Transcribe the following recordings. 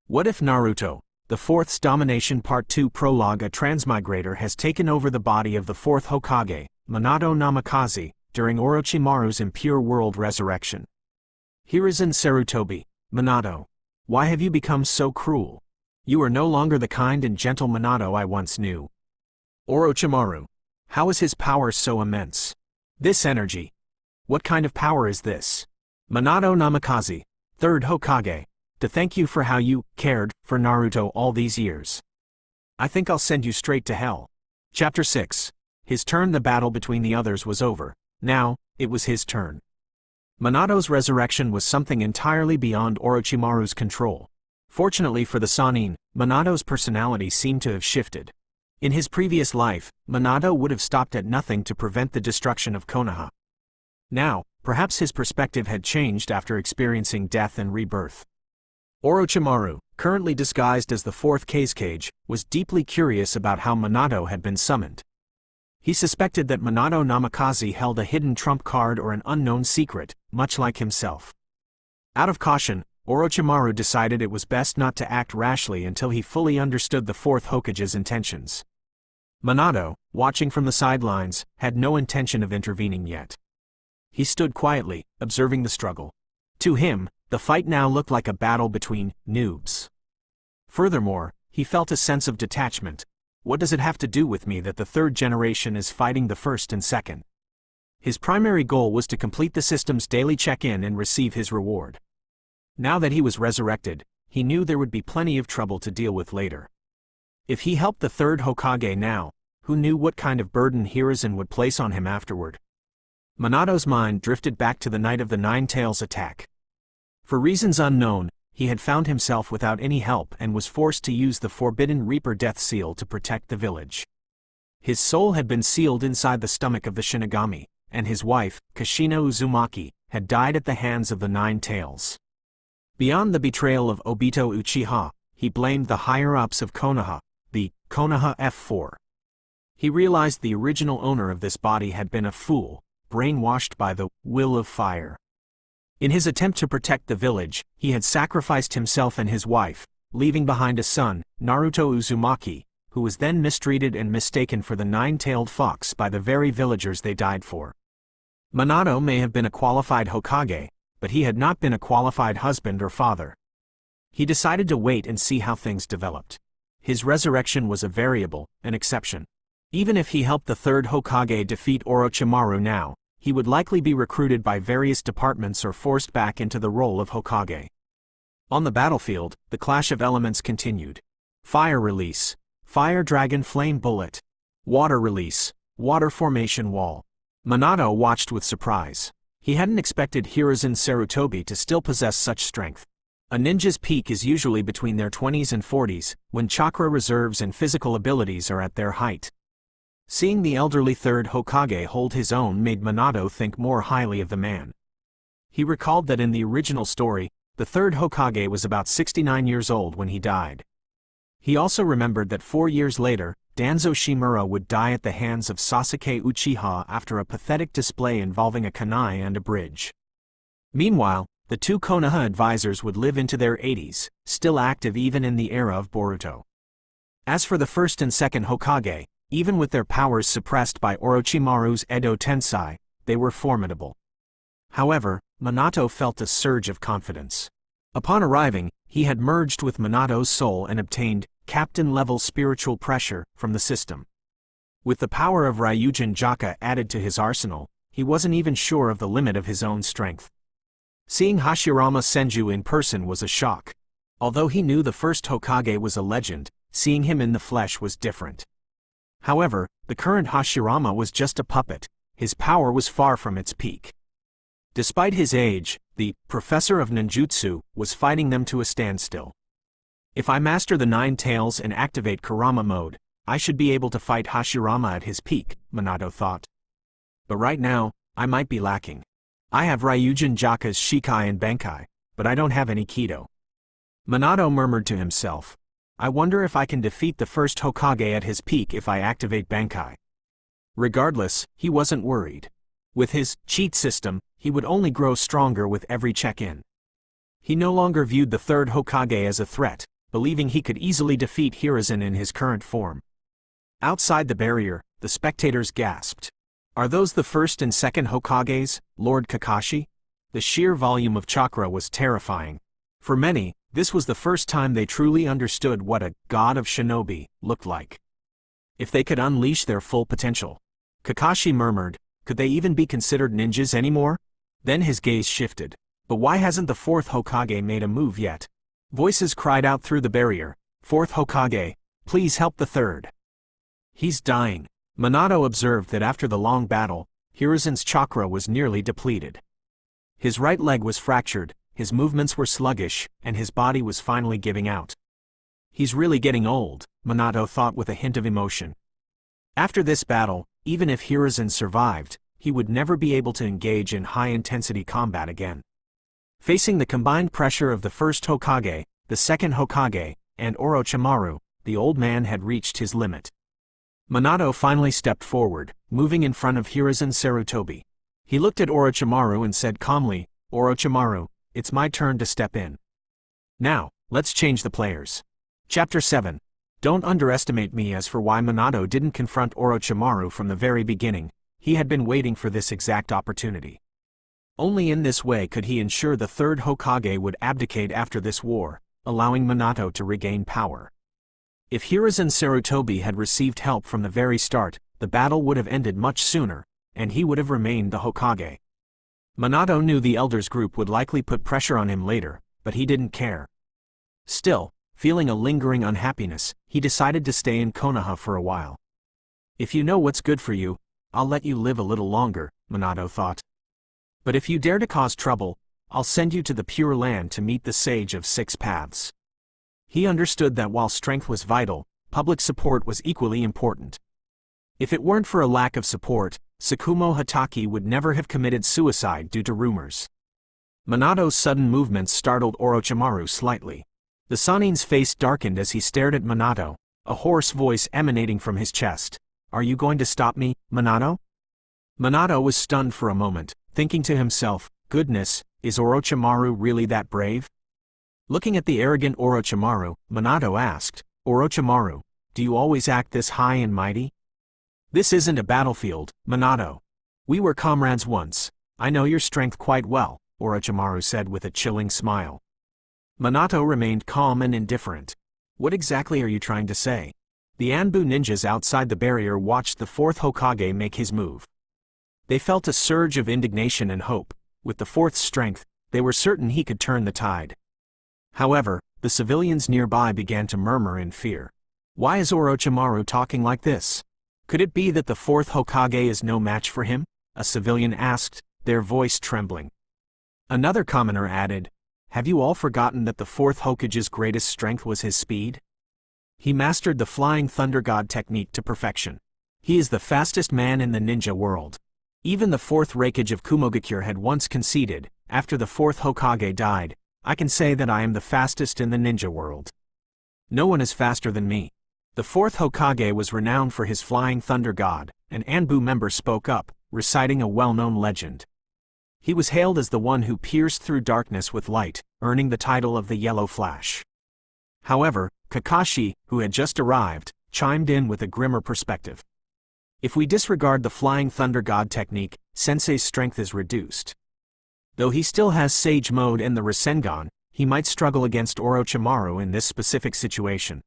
What if Naruto, the Fourth's Domination Part 2 Prologue, a transmigrator, has taken over the body of the Fourth Hokage, Minato Namikaze, during Orochimaru's Impure world resurrection? Hiruzen Sarutobi, Minato, why have you become so cruel? You are no longer the kind and gentle Minato I once knew. Orochimaru, how is his power so immense? This energy. What kind of power is this? Minato Namikaze, Third Hokage, to thank you for how you cared for Naruto all these years. I think I'll send you straight to hell. Chapter 6. His turn. The battle between the others was over. Now, it was his turn. Minato's resurrection was something entirely beyond Orochimaru's control. Fortunately for the Sannin, Minato's personality seemed to have shifted. In his previous life, Minato would have stopped at nothing to prevent the destruction of Konoha. Now, perhaps his perspective had changed after experiencing death and rebirth. Orochimaru, currently disguised as the Fourth Hokage, was deeply curious about how Minato had been summoned. He suspected that Minato Namikaze held a hidden trump card or an unknown secret, much like himself. Out of caution, Orochimaru decided it was best not to act rashly until he fully understood the Fourth Hokage's intentions. Minato, watching from the sidelines, had no intention of intervening yet. He stood quietly, observing the struggle. To him, the fight now looked like a battle between noobs. Furthermore, he felt a sense of detachment. What does it have to do with me that the third generation is fighting the first and second? His primary goal was to complete the system's daily check-in and receive his reward. Now that he was resurrected, he knew there would be plenty of trouble to deal with later. If he helped the third Hokage now, who knew what kind of burden Hiruzen would place on him afterward? Minato's mind drifted back to the night of the Nine Tails attack. For reasons unknown, he had found himself without any help and was forced to use the Forbidden Reaper death seal to protect the village. His soul had been sealed inside the stomach of the Shinigami, and his wife, Kushina Uzumaki, had died at the hands of the Nine Tails. Beyond the betrayal of Obito Uchiha, he blamed the higher-ups of Konoha, the Konoha F4. He realized the original owner of this body had been a fool, brainwashed by the will of fire. In his attempt to protect the village, he had sacrificed himself and his wife, leaving behind a son, Naruto Uzumaki, who was then mistreated and mistaken for the nine-tailed fox by the very villagers they died for. Minato may have been a qualified Hokage, but he had not been a qualified husband or father. He decided to wait and see how things developed. His resurrection was a variable, an exception. Even if he helped the third Hokage defeat Orochimaru now, he would likely be recruited by various departments or forced back into the role of Hokage. On the battlefield, the clash of elements continued. Fire release, fire dragon flame bullet. Water release, water formation wall. Minato watched with surprise. He hadn't expected Hiruzen Sarutobi to still possess such strength. A ninja's peak is usually between their 20s and 40s, when chakra reserves and physical abilities are at their height. Seeing the elderly third Hokage hold his own made Minato think more highly of the man. He recalled that in the original story, the third Hokage was about 69 years old when he died. He also remembered that 4 years later, Danzo Shimura would die at the hands of Sasuke Uchiha after a pathetic display involving a kunai and a bridge. Meanwhile, the two Konoha advisors would live into their 80s, still active even in the era of Boruto. As for the first and second Hokage, even with their powers suppressed by Orochimaru's Edo Tensei, they were formidable. However, Minato felt a surge of confidence. Upon arriving, he had merged with Minato's soul and obtained captain-level spiritual pressure from the system. With the power of Ryujin Jaka added to his arsenal, he wasn't even sure of the limit of his own strength. Seeing Hashirama Senju in person was a shock. Although he knew the first Hokage was a legend, seeing him in the flesh was different. However, the current Hashirama was just a puppet. His power was far from its peak. Despite his age, the professor of ninjutsu was fighting them to a standstill. If I master the Nine Tails and activate Kurama mode, I should be able to fight Hashirama at his peak, Minato thought. But right now, I might be lacking. I have Ryujin Jaka's Shikai and Benkai, but I don't have any Kido. Minato murmured to himself. I wonder if I can defeat the first Hokage at his peak if I activate Benkai. Regardless, he wasn't worried. With his cheat system, he would only grow stronger with every check-in. He no longer viewed the third Hokage as a threat, believing he could easily defeat Hiruzen in his current form. Outside the barrier, the spectators gasped. Are those the first and second Hokages, Lord Kakashi? The sheer volume of chakra was terrifying. For many, this was the first time they truly understood what a god of shinobi looked like. If they could unleash their full potential. Kakashi murmured, could they even be considered ninjas anymore? Then his gaze shifted. But why hasn't the fourth Hokage made a move yet? Voices cried out through the barrier, Fourth Hokage, please help the third. He's dying. Minato observed that after the long battle, Hiruzen's chakra was nearly depleted. His right leg was fractured, his movements were sluggish, and his body was finally giving out. He's really getting old, Minato thought with a hint of emotion. After this battle, even if Hiruzen survived, he would never be able to engage in high-intensity combat again. Facing the combined pressure of the first Hokage, the second Hokage, and Orochimaru, the old man had reached his limit. Minato finally stepped forward, moving in front of Hiruzen Sarutobi. He looked at Orochimaru and said calmly, Orochimaru, it's my turn to step in. Now, let's change the players. Chapter 7. Don't underestimate me. As for why Minato didn't confront Orochimaru from the very beginning, he had been waiting for this exact opportunity. Only in this way could he ensure the third Hokage would abdicate after this war, allowing Minato to regain power. If Hiruzen Sarutobi had received help from the very start, the battle would have ended much sooner, and he would have remained the Hokage. Minato knew the elders group would likely put pressure on him later, but he didn't care. Still, feeling a lingering unhappiness, he decided to stay in Konoha for a while. If you know what's good for you, I'll let you live a little longer, Minato thought. But if you dare to cause trouble, I'll send you to the Pure Land to meet the Sage of Six Paths. He understood that while strength was vital, public support was equally important. If it weren't for a lack of support, Tsukumo Hatake would never have committed suicide due to rumors. Minato's sudden movements startled Orochimaru slightly. The Sanin's face darkened as he stared at Minato, a hoarse voice emanating from his chest. Are you going to stop me, Minato? Minato was stunned for a moment, thinking to himself, goodness, is Orochimaru really that brave? Looking at the arrogant Orochimaru, Minato asked, Orochimaru, do you always act this high and mighty? This isn't a battlefield, Minato. We were comrades once. I know your strength quite well, Orochimaru said with a chilling smile. Minato remained calm and indifferent. What exactly are you trying to say? The Anbu ninjas outside the barrier watched the fourth Hokage make his move. They felt a surge of indignation and hope. With the fourth's strength, they were certain he could turn the tide. However, the civilians nearby began to murmur in fear. Why is Orochimaru talking like this? Could it be that the fourth Hokage is no match for him? A civilian asked, their voice trembling. Another commoner added, have you all forgotten that the fourth Hokage's greatest strength was his speed? He mastered the Flying Thunder God technique to perfection. He is the fastest man in the ninja world. Even the fourth Hokage of Kumogakure had once conceded, after the fourth Hokage died, I can say that I am the fastest in the ninja world. No one is faster than me. The fourth Hokage was renowned for his Flying Thunder God, an Anbu member spoke up, reciting a well-known legend. He was hailed as the one who pierced through darkness with light, earning the title of the Yellow Flash. However, Kakashi, who had just arrived, chimed in with a grimmer perspective. If we disregard the Flying Thunder God technique, Sensei's strength is reduced. Though he still has Sage Mode and the Rasengan, he might struggle against Orochimaru in this specific situation.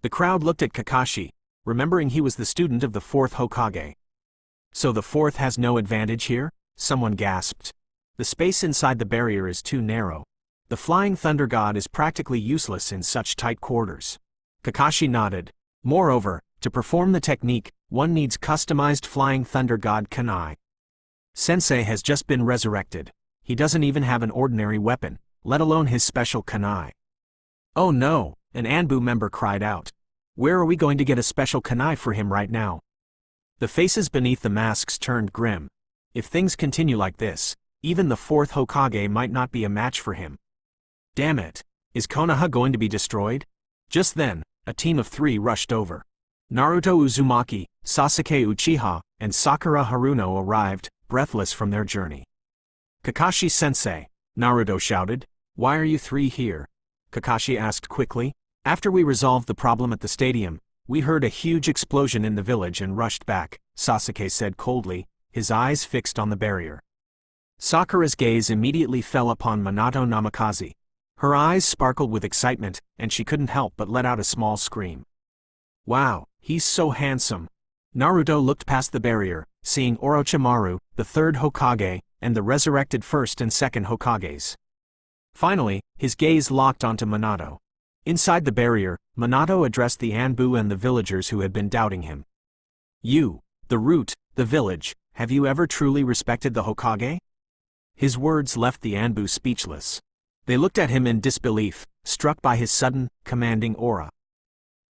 The crowd looked at Kakashi, remembering he was the student of the fourth Hokage. So the fourth has no advantage here? Someone gasped. The space inside the barrier is too narrow. The Flying Thunder God is practically useless in such tight quarters. Kakashi nodded. Moreover, to perform the technique, one needs customized Flying Thunder God kunai. Sensei has just been resurrected. He doesn't even have an ordinary weapon, let alone his special kunai. Oh no, an Anbu member cried out. Where are we going to get a special kunai for him right now? The faces beneath the masks turned grim. If things continue like this, even the fourth Hokage might not be a match for him. Damn it, is Konoha going to be destroyed? Just then, a team of 3 rushed over. Naruto Uzumaki, Sasuke Uchiha, and Sakura Haruno arrived, breathless from their journey. Kakashi-sensei, Naruto shouted, why are you 3 here? Kakashi asked quickly. After we resolved the problem at the stadium, we heard a huge explosion in the village and rushed back, Sasuke said coldly, his eyes fixed on the barrier. Sakura's gaze immediately fell upon Minato Namikaze. Her eyes sparkled with excitement, and she couldn't help but let out a small scream. Wow, he's so handsome. Naruto looked past the barrier, seeing Orochimaru, the third Hokage, and the resurrected first and second Hokages. Finally, his gaze locked onto Minato. Inside the barrier, Minato addressed the Anbu and the villagers who had been doubting him. You, the root, the village, have you ever truly respected the Hokage? His words left the Anbu speechless. They looked at him in disbelief, struck by his sudden, commanding aura.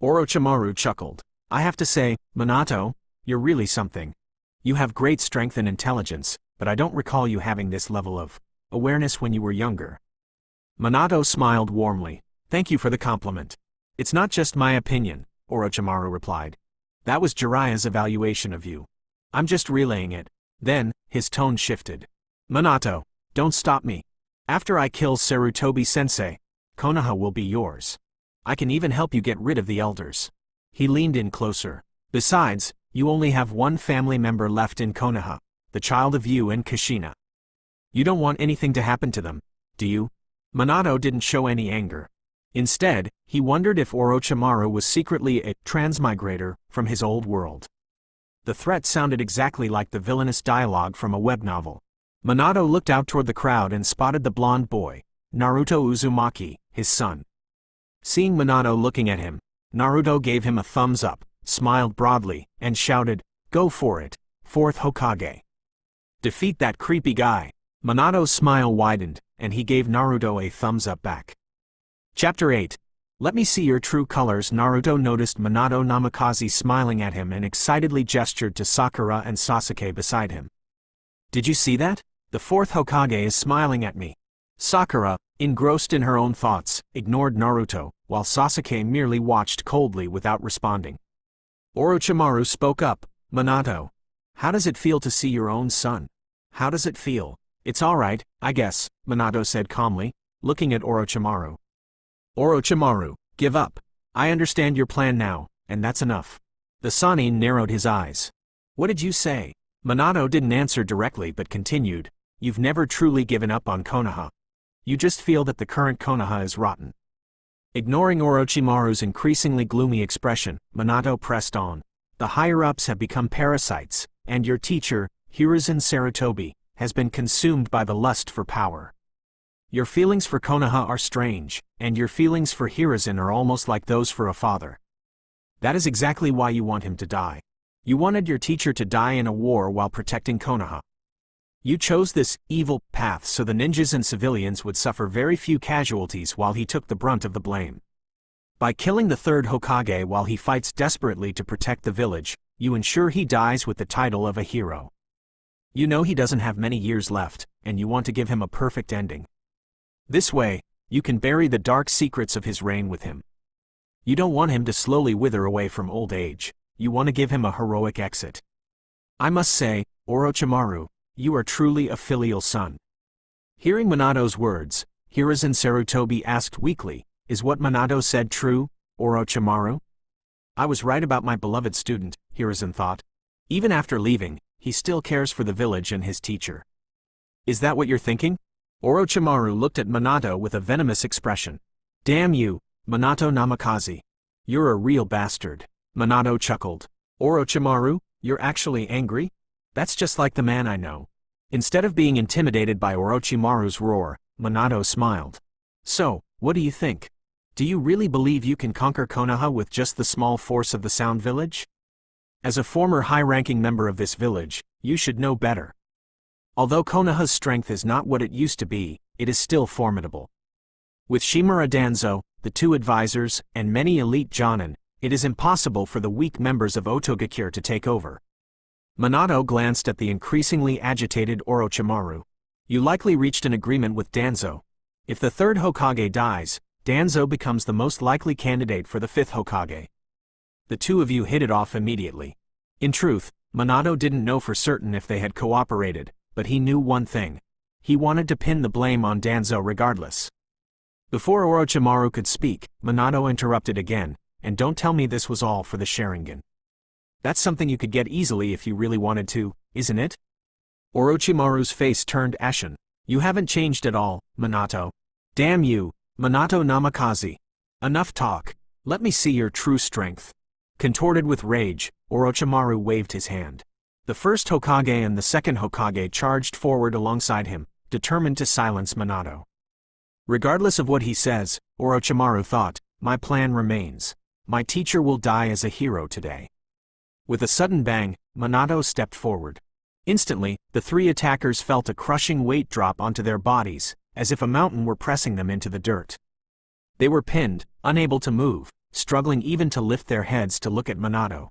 Orochimaru chuckled. I have to say, Minato, you're really something. You have great strength and intelligence, but I don't recall you having this level of awareness when you were younger. Minato smiled warmly. Thank you for the compliment. It's not just my opinion, Orochimaru replied. That was Jiraiya's evaluation of you. I'm just relaying it. Then, his tone shifted. Minato, don't stop me. After I kill Sarutobi-sensei, Konoha will be yours. I can even help you get rid of the elders. He leaned in closer. Besides, you only have one family member left in Konoha, the child of you and Kushina. You don't want anything to happen to them, do you? Minato didn't show any anger. Instead, he wondered if Orochimaru was secretly a transmigrator from his old world. The threat sounded exactly like the villainous dialogue from a web novel. Minato looked out toward the crowd and spotted the blonde boy, Naruto Uzumaki, his son. Seeing Minato looking at him, Naruto gave him a thumbs up, smiled broadly, and shouted, Go for it, Fourth Hokage. Defeat that creepy guy. Minato's smile widened, and he gave Naruto a thumbs up back. Chapter 8. Let me see your true colors. Naruto noticed Minato Namikaze smiling at him and excitedly gestured to Sakura and Sasuke beside him. Did you see that? The fourth Hokage is smiling at me. Sakura, engrossed in her own thoughts, ignored Naruto, while Sasuke merely watched coldly without responding. Orochimaru spoke up. Minato, how does it feel to see your own son? How does it feel? It's alright, I guess, Minato said calmly, looking at Orochimaru. Orochimaru, give up. I understand your plan now, and that's enough. The Sannin narrowed his eyes. What did you say? Minato didn't answer directly but continued, You've never truly given up on Konoha. You just feel that the current Konoha is rotten. Ignoring Orochimaru's increasingly gloomy expression, Minato pressed on. The higher-ups have become parasites, and your teacher, Hiruzen Sarutobi, has been consumed by the lust for power. Your feelings for Konoha are strange, and your feelings for Hiruzen are almost like those for a father. That is exactly why you want him to die. You wanted your teacher to die in a war while protecting Konoha. You chose this evil path so the ninjas and civilians would suffer very few casualties while he took the brunt of the blame. By killing the third Hokage while he fights desperately to protect the village, you ensure he dies with the title of a hero. You know he doesn't have many years left, and you want to give him a perfect ending. This way, you can bury the dark secrets of his reign with him. You don't want him to slowly wither away from old age, you want to give him a heroic exit. I must say, Orochimaru, you are truly a filial son. Hearing Minato's words, Hiruzen Sarutobi asked weakly, Is what Minato said true, Orochimaru? I was right about my beloved student, Hiruzen thought. Even after leaving, he still cares for the village and his teacher. Is that what you're thinking? Orochimaru looked at Minato with a venomous expression. Damn you, Minato Namikaze. You're a real bastard. Minato chuckled. Orochimaru, you're actually angry? That's just like the man I know. Instead of being intimidated by Orochimaru's roar, Minato smiled. So, what do you think? Do you really believe you can conquer Konoha with just the small force of the Sound Village? As a former high-ranking member of this village, you should know better. Although Konoha's strength is not what it used to be, it is still formidable. With Shimura Danzo, the two advisors, and many elite Jonin, it is impossible for the weak members of Otogakure to take over. Minato glanced at the increasingly agitated Orochimaru. You likely reached an agreement with Danzo. If the third Hokage dies, Danzo becomes the most likely candidate for the fifth Hokage. The two of you hit it off immediately. In truth, Minato didn't know for certain if they had cooperated, but he knew one thing. He wanted to pin the blame on Danzo regardless. Before Orochimaru could speak, Minato interrupted again, "And don't tell me this was all for the Sharingan. That's something you could get easily if you really wanted to, isn't it?" Orochimaru's face turned ashen. "You haven't changed at all, Minato. Damn you, Minato Namikaze. Enough talk. Let me see your true strength." Contorted with rage, Orochimaru waved his hand. The first Hokage and the second Hokage charged forward alongside him, determined to silence Minato. Regardless of what he says, Orochimaru thought, my plan remains. My teacher will die as a hero today. With a sudden bang, Minato stepped forward. Instantly, the three attackers felt a crushing weight drop onto their bodies, as if a mountain were pressing them into the dirt. They were pinned, unable to move, struggling even to lift their heads to look at Minato.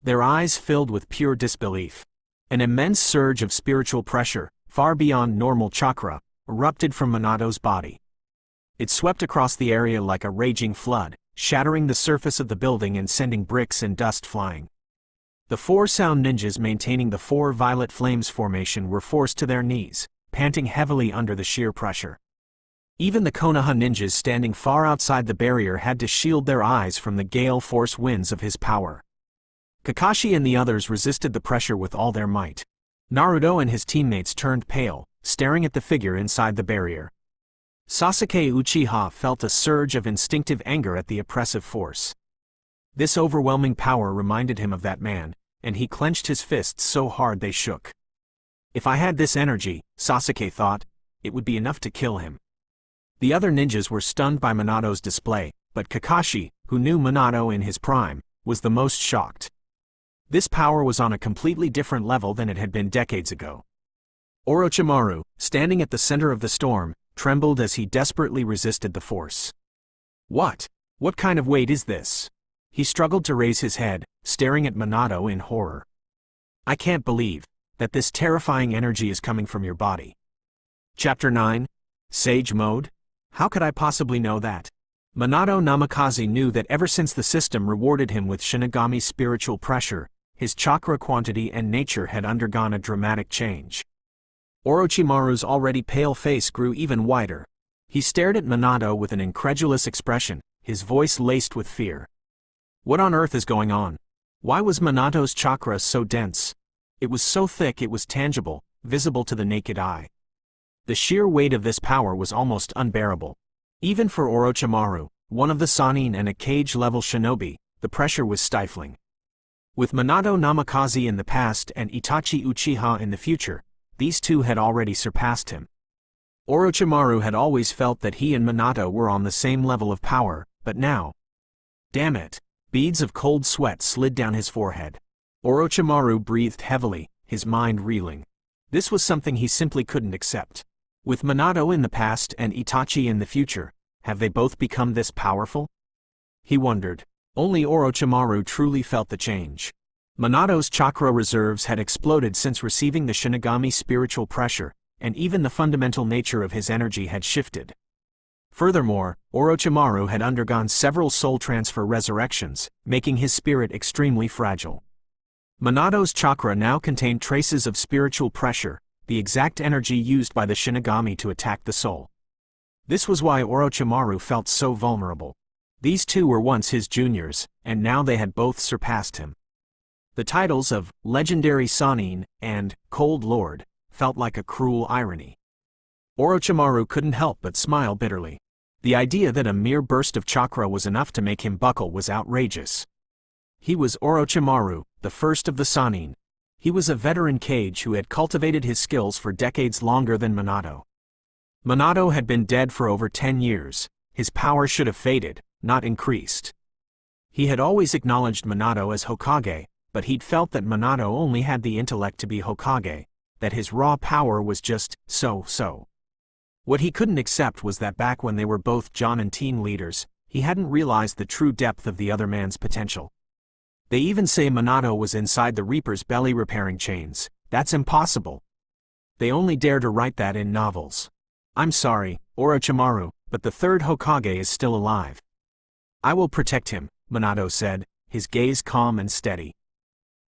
Their eyes filled with pure disbelief. An immense surge of spiritual pressure, far beyond normal chakra, erupted from Minato's body. It swept across the area like a raging flood, shattering the surface of the building and sending bricks and dust flying. The four sound ninjas maintaining the four violet flames formation were forced to their knees, panting heavily under the sheer pressure. Even the Konoha ninjas standing far outside the barrier had to shield their eyes from the gale force winds of his power. Kakashi and the others resisted the pressure with all their might. Naruto and his teammates turned pale, staring at the figure inside the barrier. Sasuke Uchiha felt a surge of instinctive anger at the oppressive force. This overwhelming power reminded him of that man, and he clenched his fists so hard they shook. If I had this energy, Sasuke thought, it would be enough to kill him. The other ninjas were stunned by Minato's display, but Kakashi, who knew Minato in his prime, was the most shocked. This power was on a completely different level than it had been decades ago. Orochimaru, standing at the center of the storm, trembled as he desperately resisted the force. What kind of weight is this? He struggled to raise his head, staring at Minato in horror. I can't believe that this terrifying energy is coming from your body. Chapter 9. Sage Mode? How could I possibly know that? Minato Namikaze knew that ever since the system rewarded him with Shinigami spiritual pressure, his chakra quantity and nature had undergone a dramatic change. Orochimaru's already pale face grew even whiter. He stared at Minato with an incredulous expression, his voice laced with fear. What on earth is going on? Why was Minato's chakra so dense? It was so thick it was tangible, visible to the naked eye. The sheer weight of this power was almost unbearable. Even for Orochimaru, one of the Sannin and a cage-level shinobi, the pressure was stifling. With Minato Namikaze in the past and Itachi Uchiha in the future, these two had already surpassed him. Orochimaru had always felt that he and Minato were on the same level of power, but now... Damn it! Beads of cold sweat slid down his forehead. Orochimaru breathed heavily, his mind reeling. This was something he simply couldn't accept. With Minato in the past and Itachi in the future, have they both become this powerful? He wondered. Only Orochimaru truly felt the change. Minato's chakra reserves had exploded since receiving the Shinigami spiritual pressure, and even the fundamental nature of his energy had shifted. Furthermore, Orochimaru had undergone several soul transfer resurrections, making his spirit extremely fragile. Minato's chakra now contained traces of spiritual pressure, the exact energy used by the Shinigami to attack the soul. This was why Orochimaru felt so vulnerable. These two were once his juniors, and now they had both surpassed him. The titles of Legendary Sannin and Cold Lord felt like a cruel irony. Orochimaru couldn't help but smile bitterly. The idea that a mere burst of chakra was enough to make him buckle was outrageous. He was Orochimaru, the first of the Sannin. He was a veteran kage who had cultivated his skills for decades longer than Minato. Minato had been dead for over 10 years. His power should have faded, not increased. He had always acknowledged Minato as Hokage, but he'd felt that Minato only had the intellect to be Hokage, that his raw power was just so. What he couldn't accept was that back when they were both Jonin team leaders, he hadn't realized the true depth of the other man's potential. They even say Minato was inside the Reaper's belly repairing chains. That's impossible. They only dare to write that in novels. I'm sorry, Orochimaru, but the third Hokage is still alive. I will protect him, Minato said, his gaze calm and steady.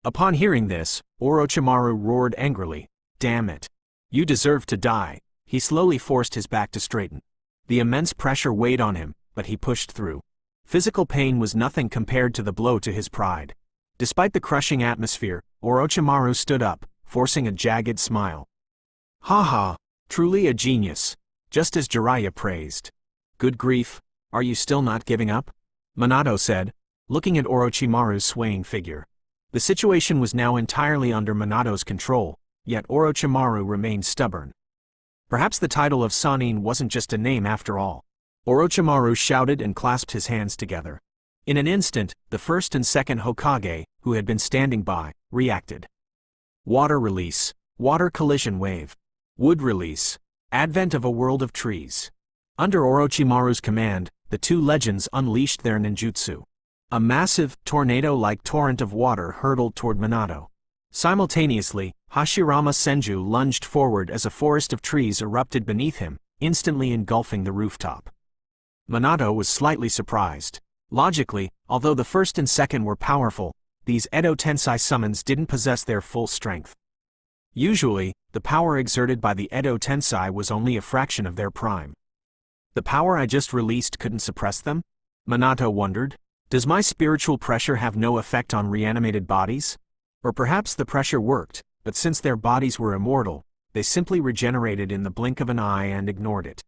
Upon hearing this, Orochimaru roared angrily, "Damn it! You deserve to die." He slowly forced his back to straighten. The immense pressure weighed on him, but he pushed through. Physical pain was nothing compared to the blow to his pride. Despite the crushing atmosphere, Orochimaru stood up, forcing a jagged smile. "Ha ha, truly a genius," just as Jiraiya praised. "Good grief, are you still not giving up?" Minato said, looking at Orochimaru's swaying figure. The situation was now entirely under Minato's control, yet Orochimaru remained stubborn. Perhaps the title of Sannin wasn't just a name after all. Orochimaru shouted and clasped his hands together. In an instant, the first and second Hokage, who had been standing by, reacted. Water release, water collision wave. Wood release, advent of a world of trees. Under Orochimaru's command, the two legends unleashed their ninjutsu. A massive, tornado-like torrent of water hurtled toward Minato. Simultaneously, Hashirama Senju lunged forward as a forest of trees erupted beneath him, instantly engulfing the rooftop. Minato was slightly surprised. Logically, although the first and second were powerful, these Edo Tensei summons didn't possess their full strength. Usually, the power exerted by the Edo Tensei was only a fraction of their prime. The power I just released couldn't suppress them? Minato wondered. Does my spiritual pressure have no effect on reanimated bodies? Or perhaps the pressure worked, but since their bodies were immortal, they simply regenerated in the blink of an eye and ignored it.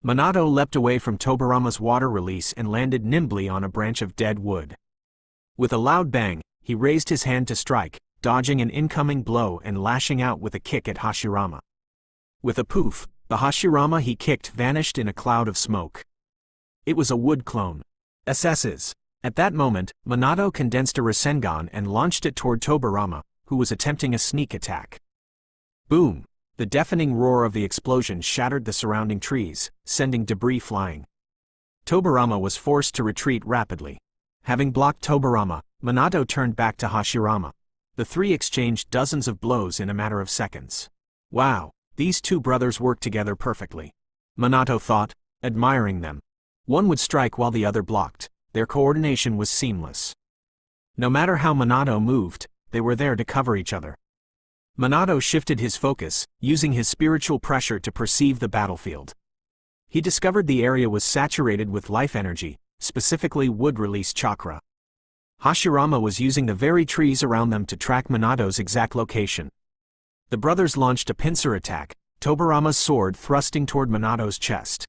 Minato leapt away from Tobirama's water release and landed nimbly on a branch of dead wood. With a loud bang, he raised his hand to strike, dodging an incoming blow and lashing out with a kick at Hashirama. With a poof, the Hashirama he kicked vanished in a cloud of smoke. It was a wood clone. SS's. At that moment, Minato condensed a Rasengan and launched it toward Tobirama, who was attempting a sneak attack. Boom! The deafening roar of the explosion shattered the surrounding trees, sending debris flying. Tobirama was forced to retreat rapidly. Having blocked Tobirama, Minato turned back to Hashirama. The three exchanged dozens of blows in a matter of seconds. Wow, these two brothers worked together perfectly. Minato thought, admiring them. One would strike while the other blocked. Their coordination was seamless. No matter how Minato moved, they were there to cover each other. Minato shifted his focus, using his spiritual pressure to perceive the battlefield. He discovered the area was saturated with life energy, specifically wood release chakra. Hashirama was using the very trees around them to track Minato's exact location. The brothers launched a pincer attack, Tobirama's sword thrusting toward Minato's chest.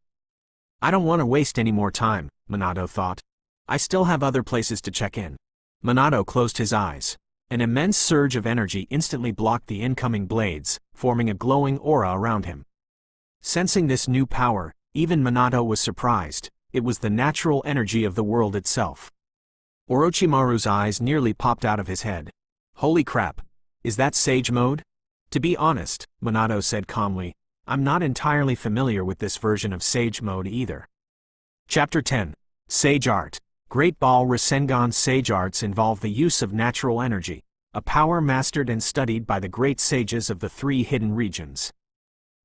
I don't want to waste any more time, Minato thought. I still have other places to check in. Minato closed his eyes. An immense surge of energy instantly blocked the incoming blades, forming a glowing aura around him. Sensing this new power, even Minato was surprised. It was the natural energy of the world itself. Orochimaru's eyes nearly popped out of his head. Holy crap! Is that Sage Mode? To be honest, Minato said calmly, I'm not entirely familiar with this version of Sage Mode either. Chapter 10. Sage Art. Great Ball Rasengan Sage Arts involve the use of natural energy, a power mastered and studied by the great sages of the three hidden regions.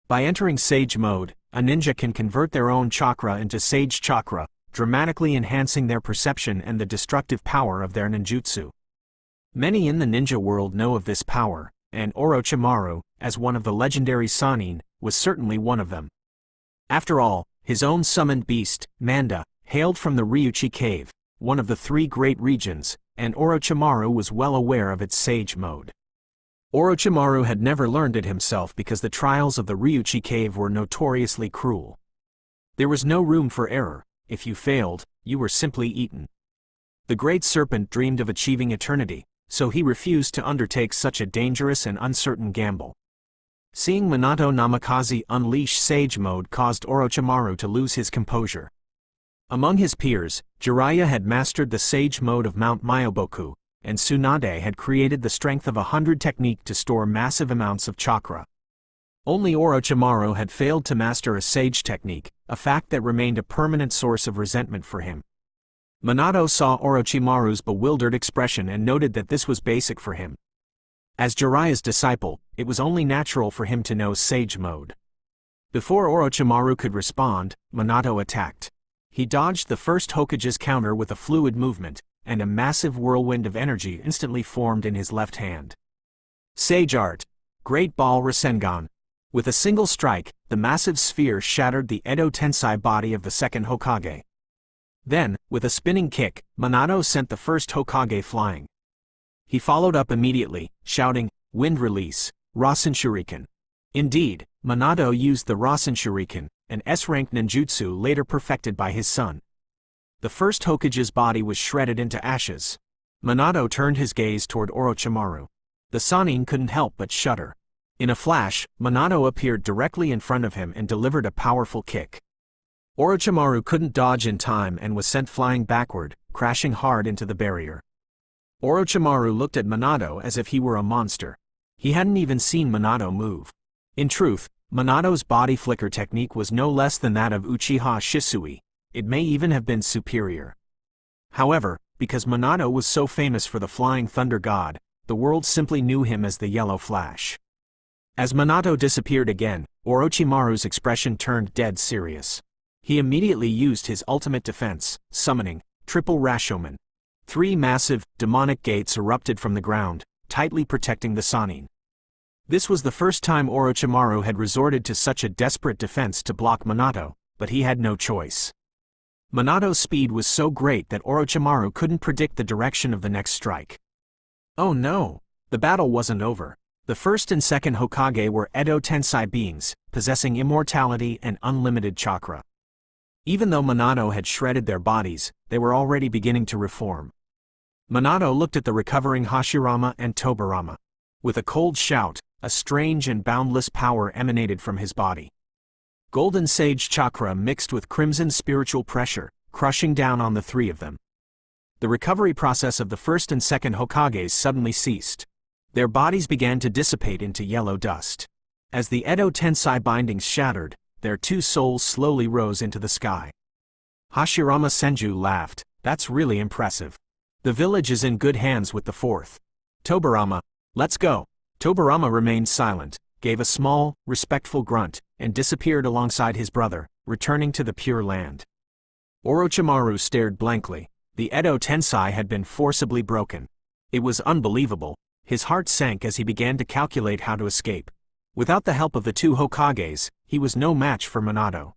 By entering Sage Mode, a ninja can convert their own chakra into Sage Chakra, dramatically enhancing their perception and the destructive power of their ninjutsu. Many in the ninja world know of this power, and Orochimaru, as one of the legendary Sannin, was certainly one of them. After all, his own summoned beast, Manda, hailed from the Ryuchi Cave, one of the three great regions, and Orochimaru was well aware of its Sage Mode. Orochimaru had never learned it himself because the trials of the Ryuchi Cave were notoriously cruel. There was no room for error. If you failed, you were simply eaten. The great serpent dreamed of achieving eternity, so he refused to undertake such a dangerous and uncertain gamble. Seeing Minato Namikaze unleash Sage Mode caused Orochimaru to lose his composure. Among his peers, Jiraiya had mastered the Sage Mode of Mount Myoboku, and Tsunade had created the Strength of 100 technique to store massive amounts of chakra. Only Orochimaru had failed to master a Sage technique, a fact that remained a permanent source of resentment for him. Minato saw Orochimaru's bewildered expression and noted that this was basic for him. As Jiraiya's disciple, it was only natural for him to know Sage Mode. Before Orochimaru could respond, Minato attacked. He dodged the First Hokage's counter with a fluid movement, and a massive whirlwind of energy instantly formed in his left hand. Sage Art. Great Ball Rasengan. With a single strike, the massive sphere shattered the Edo Tensei body of the second Hokage. Then, with a spinning kick, Minato sent the first Hokage flying. He followed up immediately, shouting, "Wind release, Rasen Shuriken." Indeed, Minato used the Rasen Shuriken, an S-rank ninjutsu later perfected by his son. The first Hokage's body was shredded into ashes. Minato turned his gaze toward Orochimaru. The Sannin couldn't help but shudder. In a flash, Minato appeared directly in front of him and delivered a powerful kick. Orochimaru couldn't dodge in time and was sent flying backward, crashing hard into the barrier. Orochimaru looked at Minato as if he were a monster. He hadn't even seen Minato move. In truth, Minato's body flicker technique was no less than that of Uchiha Shisui. It may even have been superior. However, because Minato was so famous for the flying thunder god, the world simply knew him as the Yellow Flash. As Minato disappeared again, Orochimaru's expression turned dead serious. He immediately used his ultimate defense, summoning Triple Rashomon. 3 massive, demonic gates erupted from the ground, tightly protecting the Sannin. This was the first time Orochimaru had resorted to such a desperate defense to block Minato, but he had no choice. Minato's speed was so great that Orochimaru couldn't predict the direction of the next strike. Oh no! The battle wasn't over. The first and second Hokage were Edo Tensei beings, possessing immortality and unlimited chakra. Even though Minato had shredded their bodies, they were already beginning to reform. Minato looked at the recovering Hashirama and Tobirama. With a cold shout, a strange and boundless power emanated from his body. Golden Sage chakra mixed with crimson spiritual pressure, crushing down on the 3 of them. The recovery process of the first and second Hokages suddenly ceased. Their bodies began to dissipate into yellow dust. As the Edo Tensei bindings shattered, their 2 souls slowly rose into the sky. Hashirama Senju laughed, "That's really impressive. The village is in good hands with the 4th. Tobirama, let's go." Tobirama remained silent, gave a small, respectful grunt, and disappeared alongside his brother, returning to the Pure Land. Orochimaru stared blankly. The Edo Tensei had been forcibly broken. It was unbelievable. His heart sank as he began to calculate how to escape. Without the help of the 2 Hokages, he was no match for Minato.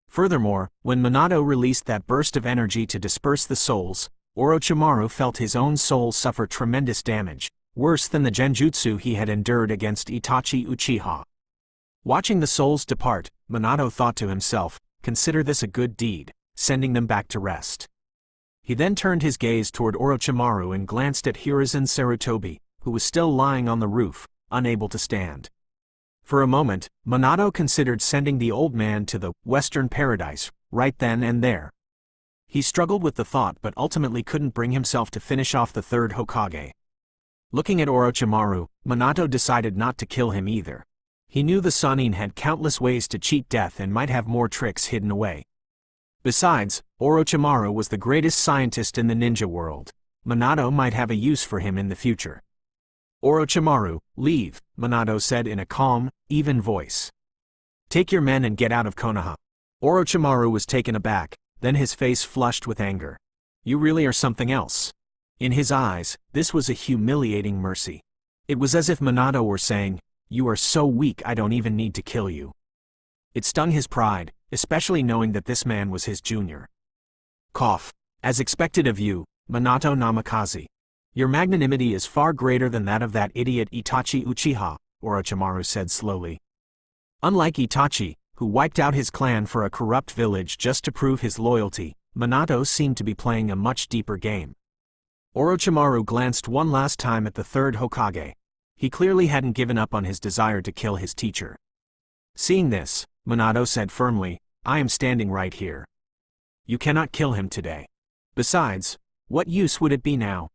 Furthermore, when Minato released that burst of energy to disperse the souls, Orochimaru felt his own soul suffer tremendous damage, worse than the genjutsu he had endured against Itachi Uchiha. Watching the souls depart, Minato thought to himself, "Consider this a good deed, sending them back to rest." He then turned his gaze toward Orochimaru and glanced at Hiruzen Sarutobi, who was still lying on the roof, unable to stand. For a moment, Minato considered sending the old man to the Western Paradise, right then and there. He struggled with the thought but ultimately couldn't bring himself to finish off the 3rd Hokage. Looking at Orochimaru, Minato decided not to kill him either. He knew the Sannin had countless ways to cheat death and might have more tricks hidden away. Besides, Orochimaru was the greatest scientist in the ninja world. Minato might have a use for him in the future. "Orochimaru, leave," Minato said in a calm, even voice. "Take your men and get out of Konoha." Orochimaru was taken aback, then his face flushed with anger. "You really are something else." In his eyes, this was a humiliating mercy. It was as if Minato were saying, "You are so weak I don't even need to kill you." It stung his pride, especially knowing that this man was his junior. Cough. "As expected of you, Minato Namikaze. Your magnanimity is far greater than that of that idiot Itachi Uchiha," Orochimaru said slowly. Unlike Itachi, who wiped out his clan for a corrupt village just to prove his loyalty, Minato seemed to be playing a much deeper game. Orochimaru glanced one last time at the 3rd Hokage. He clearly hadn't given up on his desire to kill his teacher. Seeing this, Minato said firmly, "I am standing right here. You cannot kill him today. Besides, what use would it be now?